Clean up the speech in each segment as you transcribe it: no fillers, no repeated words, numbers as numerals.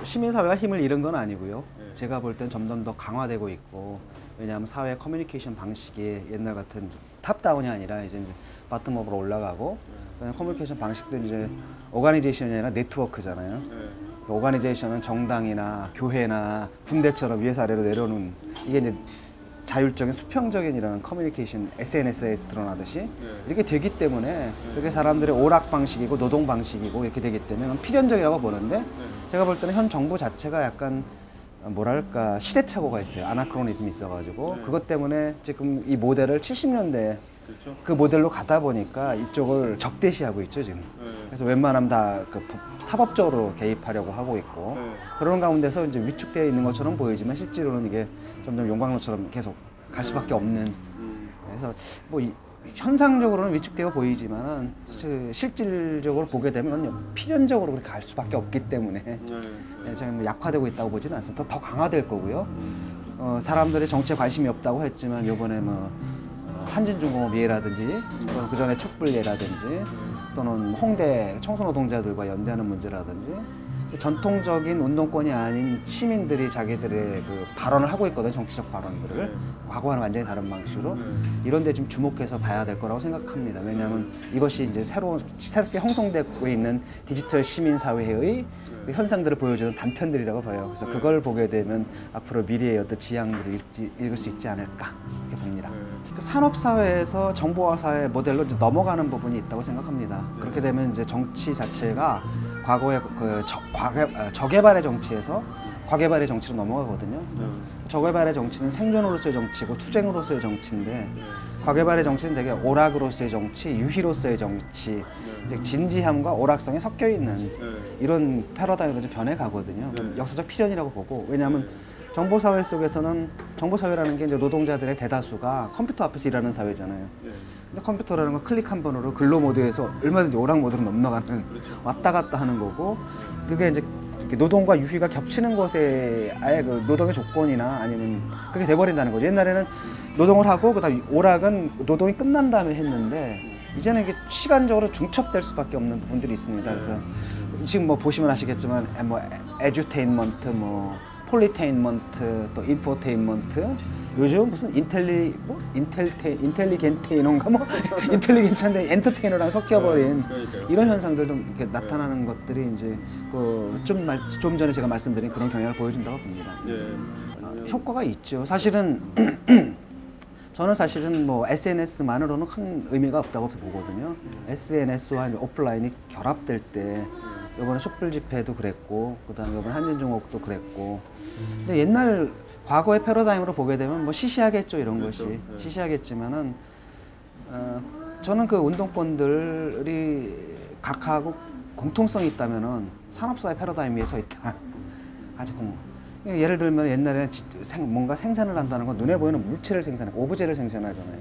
시민사회가 힘을 잃은 건 아니고요. 네. 제가 볼 땐 점점 더 강화되고 있고, 왜냐하면 사회 커뮤니케이션 방식이 옛날 같은 탑다운이 아니라 이제 바텀업으로 올라가고, 그다음에 커뮤니케이션 방식도 이제 오가니제이션이 아니라 네트워크잖아요. 네. 그 오가니제이션은 정당이나 교회나 군대처럼 위에서 아래로 내려오는, 이게 이제 자율적인 수평적인 이런 커뮤니케이션 SNS에서 드러나듯이 이렇게 되기 때문에 그게 사람들의 오락 방식이고 노동 방식이고 이렇게 되기 때문에 필연적이라고 보는데, 제가 볼 때는 현 정부 자체가 약간 뭐랄까 시대착오가 있어요. 아나크로니즘이 있어가지고 그것 때문에 지금 이 모델을 70년대 그렇죠. 그 모델로 가다 보니까 이쪽을 적대시하고 있죠 지금. 그래서 웬만하면 다 그 사법적으로 개입하려고 하고 있고, 그런 가운데서 이제 위축되어 있는 것처럼 보이지만 실제로는 이게 점점 용광로처럼 계속 갈 수밖에 없는. 그래서 뭐 현상적으로는 위축되어 보이지만은 실질적으로 보게 되면 필연적으로 그렇게 갈 수밖에 없기 때문에 제가 뭐 약화되고 있다고 보지는 않습니다. 더 강화될 거고요. 사람들이 정치에 관심이 없다고 했지만 이번에 뭐 한진중공업 예라든지 또는 그 전에 촛불 예라든지 또는 홍대 청소노동자들과 연대하는 문제라든지 전통적인 운동권이 아닌 시민들이 자기들의 그 발언을 하고 있거든요. 정치적 발언들을 과거와는 완전히 다른 방식으로 이런 데 좀 주목해서 봐야 될 거라고 생각합니다. 왜냐하면 이것이 이제 새롭게 형성되고 있는 디지털 시민사회의 그 현상들을 보여주는 단편들이라고 봐요. 그래서 그걸 보게 되면 앞으로 미래의 어떤 지향들을 읽을 수 있지 않을까 이렇게 봅니다. 그 산업사회에서 정보화사회 모델로 이제 넘어가는 부분이 있다고 생각합니다. 그렇게 되면 이제 정치 자체가 과거의 그 저개발의 정치에서 과개발의 정치로 넘어가거든요. 저개발의 정치는 생존으로서의 정치고 투쟁으로서의 정치인데, 과개발의 정치는 되게 오락으로서의 정치, 유희로서의 정치, 이제 진지함과 오락성이 섞여 있는 이런 패러다임으로 좀 변해가거든요. 역사적 필연이라고 보고, 왜냐하면 정보사회 속에서는 정보사회라는 게 이제 노동자들의 대다수가 컴퓨터 앞에서 일하는 사회잖아요. 근데 컴퓨터라는 건 클릭 한 번으로 근로 모드에서 얼마든지 오락 모드로 넘어가는, 왔다 갔다 하는 거고, 그게 이제 노동과 유희가 겹치는 것에 아예 그 노동의 조건이나 아니면 그게 돼버린다는 거죠. 옛날에는 노동을 하고 그다음 오락은 노동이 끝난 다음에 했는데, 이제는 이게 시간적으로 중첩될 수밖에 없는 부분들이 있습니다. 그래서 지금 뭐 보시면 아시겠지만 뭐 에듀테인먼트, 뭐 폴리테인먼트, 또 인포테인먼트, 요즘 무슨 인텔리겐테이너인가 뭐 인텔리겐트한데 엔터테이너랑 섞여버린 이런 현상들도 이렇게 나타나는 것들이 이제 그 좀 전에 제가 말씀드린 그런 경향을 보여준다고 봅니다. 효과가 있죠. 사실은 저는 사실은 뭐 SNS만으로는 큰 의미가 없다고 보거든요. SNS와 오프라인이 결합될 때, 이번에 촛불 집회도 그랬고, 그다음에 이번 한진중공업도 그랬고, 근데 옛날 과거의 패러다임으로 보게 되면 뭐 시시하겠죠, 이런 것이. 시시하겠지만은 저는 그 운동권들이 각하고 공통성이 있다면은 산업사회 패러다임 위에 서 있다. 아직 예를 들면 옛날에는 뭔가 생산을 한다는 건 눈에 보이는 물체를 생산하고 오브제를 생산하잖아요.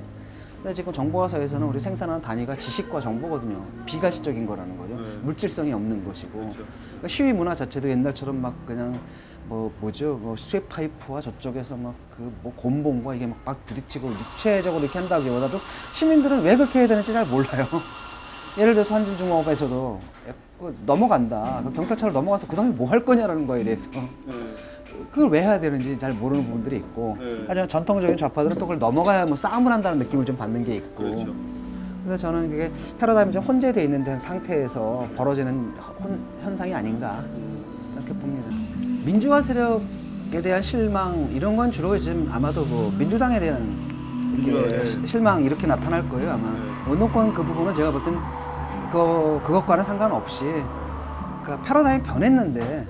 근데 지금 정보화사회에서는 우리 생산하는 단위가 지식과 정보거든요. 비가시적인 거라는 거죠. 물질성이 없는 것이고. 그러니까 시위 문화 자체도 옛날처럼 막 그냥 뭐 수액 파이프와 저쪽에서 막 그 뭐 곤봉과 이게 막 부딪히고 육체적으로 이렇게 한다기보다도 시민들은 왜 그렇게 해야 되는지 잘 몰라요. 예를 들어서 한진중공업에서도 넘어간다. 경찰차로 넘어가서 그 다음에 뭐 할 거냐라는 거에 대해서 그걸 왜 해야 되는지 잘 모르는 부분들이 있고, 하지만 전통적인 좌파들은 또 그걸 넘어가야 뭐 싸움을 한다는 느낌을 좀 받는 게 있고, 그래서 저는 그게 패러다임이 좀 혼재되어 있는 상태에서 벌어지는 현상이 아닌가 이렇게 봅니다. 민주화 세력에 대한 실망 이런 건 주로 지금 아마도 그 민주당에 대한 실망 이렇게 나타날 거예요. 아마 운동권 그 부분은 제가 볼 땐 그것과는 상관없이 그 패러다임이 변했는데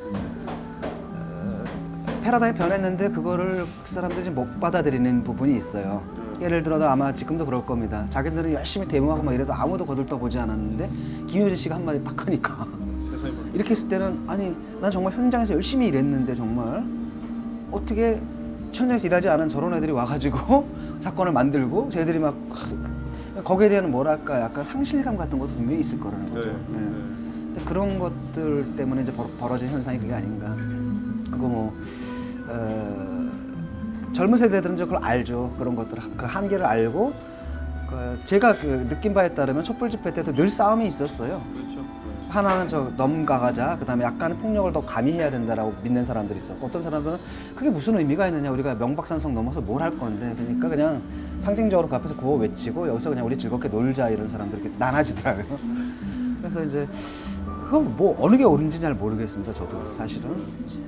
그거를 그 사람들이 못 받아들이는 부분이 있어요. 예를 들어도 아마 지금도 그럴 겁니다. 자기들은 열심히 데모하고 막 이래도 아무도 거들떠보지 않았는데 김효진 씨가 한마디 딱 하니까 이렇게 했을 때는 아니 난 정말 현장에서 열심히 일했는데 정말 어떻게 현장에서 일하지 않은 저런 애들이 와가지고 사건을 만들고 쟤들이 막 거기에 대한 뭐랄까 약간 상실감 같은 것도 분명히 있을 거라는 거죠. 근데 그런 것들 때문에 이제 벌어진 현상이 그게 아닌가. 그리고 뭐 젊은 세대들은 이제 그걸 알죠. 그런 것들 그 한계를 알고 제가 그 느낀 바에 따르면 촛불 집회 때도 늘 싸움이 있었어요. 하나는 저 넘가가자, 그 다음에 약간의 폭력을 더 가미해야 된다라고 믿는 사람들이 있었고, 어떤 사람들은 그게 무슨 의미가 있느냐, 우리가 명박산성 넘어서 뭘 할 건데, 그러니까 그냥 상징적으로 그 앞에서 구호 외치고 여기서 그냥 우리 즐겁게 놀자, 이런 사람들이 이렇게 나눠지더라고요. 그래서 이제 그건 뭐 어느 게 옳은지 잘 모르겠습니다, 저도 사실은.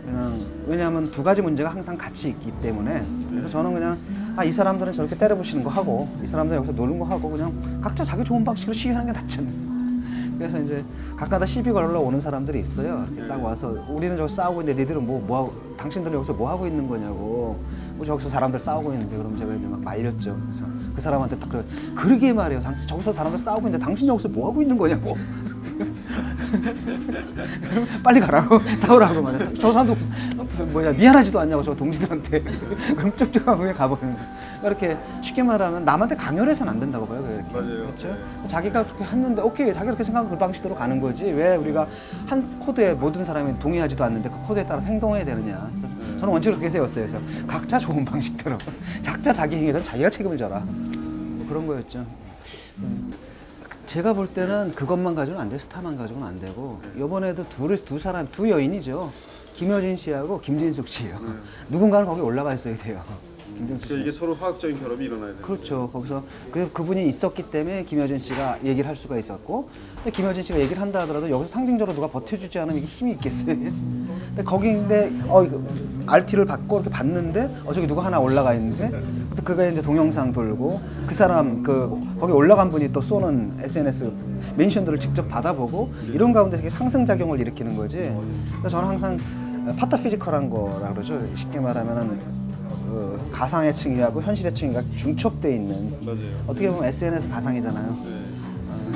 그냥 왜냐하면 두 가지 문제가 항상 같이 있기 때문에. 그래서 저는 그냥 이 사람들은 저렇게 때려부시는 거 하고 이 사람들은 여기서 노는 거 하고 그냥 각자 자기 좋은 방식으로 시위하는 게 낫잖아요. 그래서 이제 가끔가다 시비 걸러 오는 사람들이 있어요. 이렇게 딱 와서 우리는 저기 싸우고 있는데 니들은 뭐 하고, 당신들은 여기서 뭐 하고 있는 거냐고. 뭐 저기서 사람들 싸우고 있는데, 그럼 제가 이제 막 말렸죠. 그래서 그 사람한테 딱 그러게 말이에요. 저기서 사람들 싸우고 있는데 당신 여기서 뭐 하고 있는 거냐고. 빨리 가라고, 싸우라고 말했다. 저 사람도 미안하지도 않냐고, 저 동지들한테. 그럼 쭉쭉하고 그냥 가버리는 거예요. 이렇게 쉽게 말하면 남한테 강요를 해서는 안 된다고 봐요. 그렇게. 맞아요. 그렇죠? 자기가 그렇게 했는데 오케이, 자기가 그렇게 생각하고 그 방식대로 가는 거지. 왜 우리가 한 코드에 모든 사람이 동의하지도 않는데 그 코드에 따라 행동해야 되느냐. 저는 원칙을 그렇게 세웠어요. 그래서 각자 좋은 방식대로, 각자 자기 행위에선 자기가 책임을 져라, 뭐 그런 거였죠. 제가 볼 때는 그것만 가지고는 안 돼, 스타만 가지고는 안 되고. 이번에도 두 여인이죠. 김효진 씨하고 김진숙 씨요. 누군가는 거기 올라가 있어야 돼요. 그러니까 이게 서로 화학적인 결합이 일어나야 돼요. 그렇죠. 거기서 그분이 있었기 때문에 김효진 씨가 얘기를 할 수가 있었고, 근데 김효진 씨가 얘기를 한다 하더라도 여기서 상징적으로 누가 버텨주지 않으면 이게 힘이 있겠어요. 근데 거기인데 이거 RT를 받고 이렇게 봤는데 저기 누가 하나 올라가 있는데, 그래서 그게 이제 동영상 돌고 그 사람 거기 올라간 분이 또 쏘는 SNS 멘션들을 직접 받아보고 이런 가운데 되게 상승작용을 일으키는 거지. 그래서 저는 항상 파타피지컬한 거라 그러죠. 쉽게 말하면은 가상의 층위하고 현실의 층위가 중첩돼 있는. 맞아요. 어떻게 보면 SNS 가상이잖아요.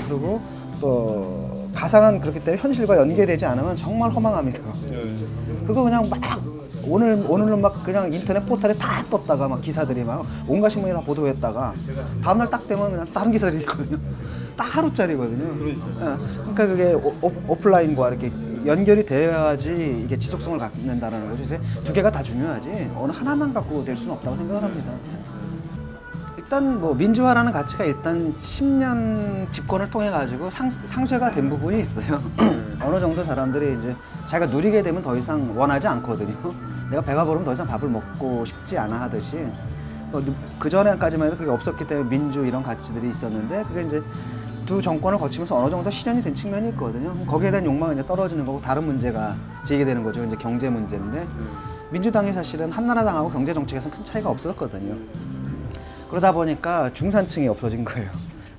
그리고 또 가상은 그렇기 때문에 현실과 연계되지 않으면 정말 허망합니다. 그거 그냥 막 오늘은 막 그냥 인터넷 포털에 다 떴다가 막 기사들이 막 온갖 신문이 다 보도했다가 다음날 딱 되면 그냥 다른 기사들이 있거든요. 딱 하루짜리거든요. 그러니까 그게 오프라인과 이렇게 연결이 돼야지 이게 지속성을 갖는다는 거죠. 그래서 두 개가 다 중요하지 어느 하나만 갖고 될 수는 없다고 생각을 합니다. 일단 뭐 민주화라는 가치가 일단 10년 집권을 통해 가지고 상쇄가 된 부분이 있어요. 어느 정도 사람들이 이제 자기가 누리게 되면 더 이상 원하지 않거든요. 내가 배가 부르면 더 이상 밥을 먹고 싶지 않아 하듯이 그 전에까지만 해도 그게 없었기 때문에 민주 이런 가치들이 있었는데, 그게 이제 두 정권을 거치면서 어느 정도 실현이 된 측면이 있거든요. 거기에 대한 욕망은 이제 떨어지는 거고 다른 문제가 제기되는 거죠. 이제 경제 문제인데, 민주당이 사실은 한나라당하고 경제 정책에서는 큰 차이가 없었거든요. 그러다 보니까 중산층이 없어진 거예요.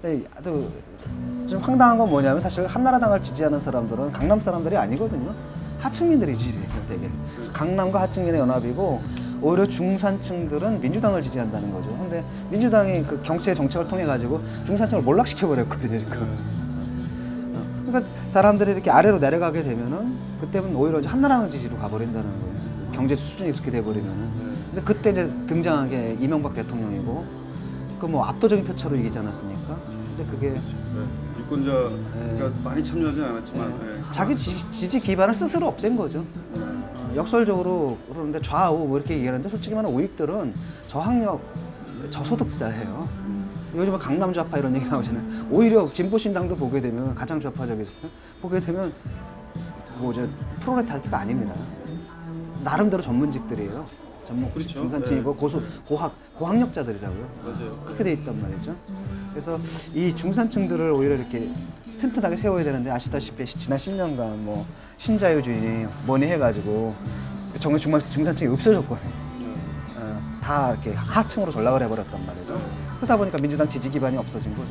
근데 아주 좀 황당한 건 뭐냐면 사실 한나라당을 지지하는 사람들은 강남 사람들이 아니거든요. 하층민들이지 되게. 강남과 하층민의 연합이고 오히려 중산층들은 민주당을 지지한다는 거죠. 근데 민주당이 그 경제의 정책을 통해 가지고 중산층을 몰락시켜 버렸거든요 지금. 그러니까 사람들이 이렇게 아래로 내려가게 되면은 그때는 오히려 이제 한나라당 지지로 가버린다는 거예요. 경제 수준이 그렇게 돼버리면은. 근데 그때 이제 등장한 게 이명박 대통령이고, 그 뭐 압도적인 표차로 이기지 않았습니까? 근데 그게 유권자가 많이 참여하진 않았지만 자기 지지 기반을 스스로 없앤 거죠. 역설적으로 그러는데 좌우 뭐 이렇게 얘기하는데 솔직히 말하면 우익들은 저학력, 저소득자예요. 요즘은 강남 좌파 이런 얘기 나오잖아요. 오히려 진보신당도 보게 되면 가장 좌파적이잖아요. 보게 되면 뭐 이제 프롤레타리아가 아닙니다. 나름대로 전문직들이에요. 그렇죠. 중산층이고 고학력자들이라고요. 맞아요. 그렇게 돼 있단 말이죠. 그래서 이 중산층들을 오히려 이렇게 튼튼하게 세워야 되는데, 아시다시피 지난 10년간 뭐 신자유주의 뭐니 해가지고 정말 중산층이 없어졌거든요. 다 이렇게 하층으로 전락을 해버렸단 말이죠. 그러다 보니까 민주당 지지 기반이 없어진 거죠.